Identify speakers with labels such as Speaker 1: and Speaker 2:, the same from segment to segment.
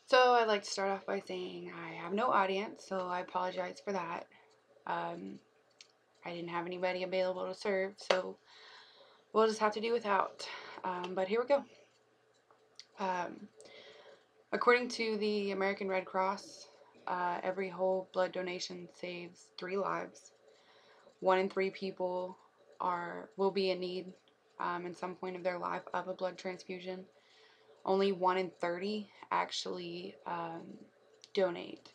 Speaker 1: So I'd like to start off by saying I have no audience, so I apologize for that. Um, I didn't have anybody available to serve, so we'll just have to do without. But here we go. Um, According to the American Red Cross, every whole blood donation saves 3 lives. 1 in 3 people will be in need in some point of their life of a blood transfusion. Only 1 in 30 actually donate.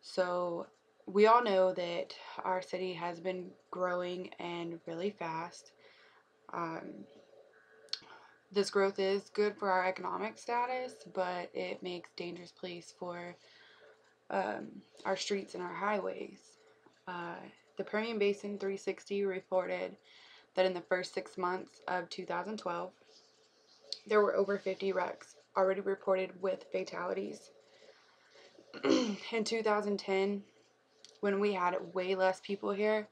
Speaker 1: So we all know that our city has been growing and really fast. Um, this growth is good for our economic status, but it makes dangerous place for our streets and our highways. Uh, the Permian Basin 360 reported that in the first 6 months of 2012, there were over 50 wrecks already reported with fatalities. In 2010, when we had way less people here,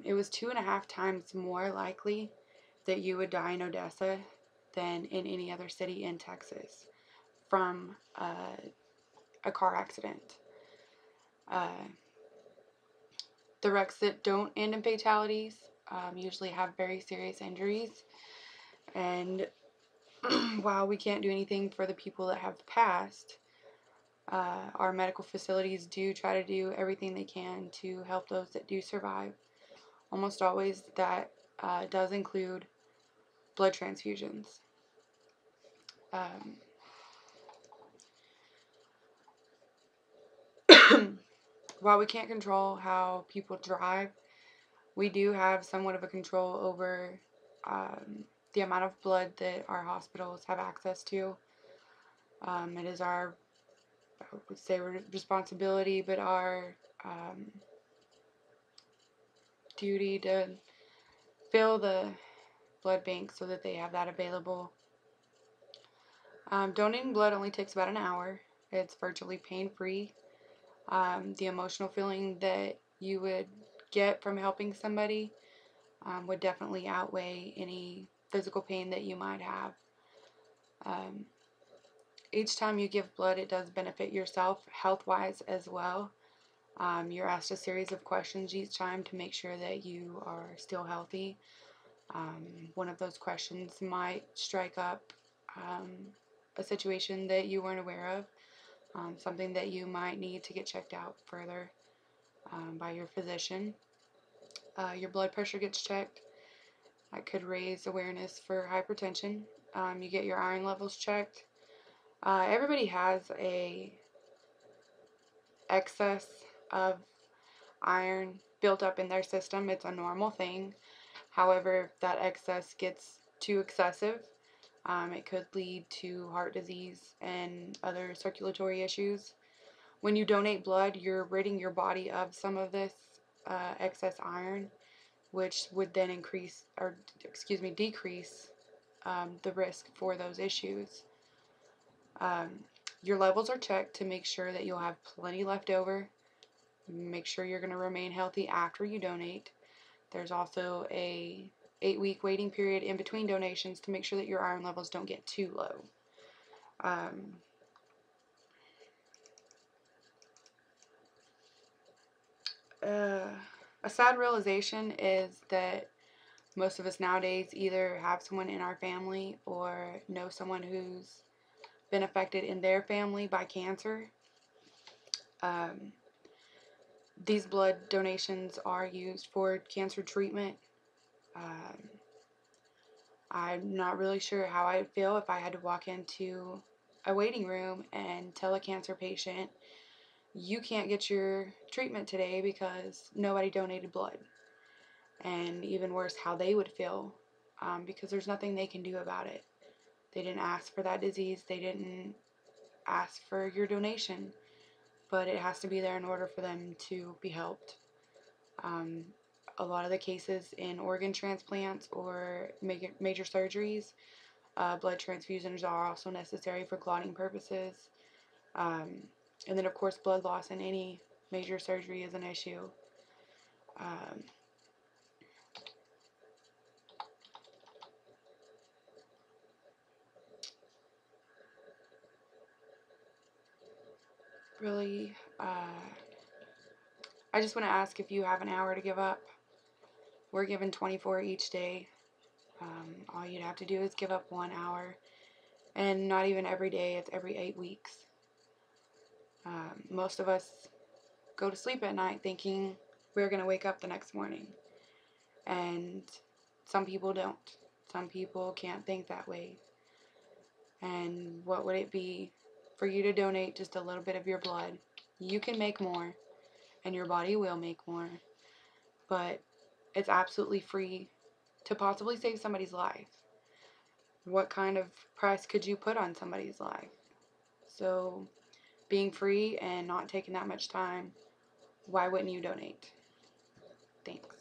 Speaker 1: it was 2.5 times more likely that you would die in Odessa than in any other city in Texas from a car accident. The wrecks that don't end in fatalities usually have very serious injuries. And while we can't do anything for the people that have passed, our medical facilities do try to do everything they can to help those that do survive. Almost always that does include blood transfusions. Um, while we can't control how people drive, we do have somewhat of a control over the amount of blood that our hospitals have access to. It is our, I would say, responsibility, but our duty to fill the blood bank so that they have that available. Donating blood only takes about an hour. It's virtually pain-free. The emotional feeling that you would get from helping somebody would definitely outweigh any physical pain that you might have. Each time you give blood, it does benefit yourself health-wise as well. You're asked a series of questions each time to make sure that you are still healthy. One of those questions might strike up a situation that you weren't aware of, something that you might need to get checked out further by your physician. Your blood pressure gets checked. That could raise awareness for hypertension. You get your iron levels checked. Everybody has a excess of iron built up in their system. It's a normal thing. However, if that excess gets too excessive, it could lead to heart disease and other circulatory issues. When you donate blood, you're ridding your body of some of this excess iron, which would then decrease the risk for those issues. Your levels are checked to make sure that you'll have plenty left over. Make sure you're going to remain healthy after you donate. There's also a 8-week waiting period in between donations to make sure that your iron levels don't get too low. A sad realization is that most of us nowadays either have someone in our family or know someone who's been affected in their family by cancer. These blood donations are used for cancer treatment. I'm not really sure how I'd feel if I had to walk into a waiting room and tell a cancer patient, you can't get your treatment today because nobody donated blood. And even worse, how they would feel because there's nothing they can do about it. They didn't ask for that disease. They didn't ask for your donation. But it has to be there in order for them to be helped. A lot of the cases in organ transplants or major surgeries, blood transfusions are also necessary for clotting purposes. And then, of course, blood loss in any major surgery is an issue. really, I just want to ask if you have an hour to give up. We're given 24 each day. All you'd have to do is give up 1 hour. And not even every day, it's every 8 weeks. Most of us go to sleep at night thinking we're going to wake up the next morning. And some people don't. Some people can't think that way. And what would it be for you to donate just a little bit of your blood? You can make more, and your body will make more. But it's absolutely free to possibly save somebody's life. What kind of price could you put on somebody's life? So, being free and not taking that much time, why wouldn't you donate? Thanks.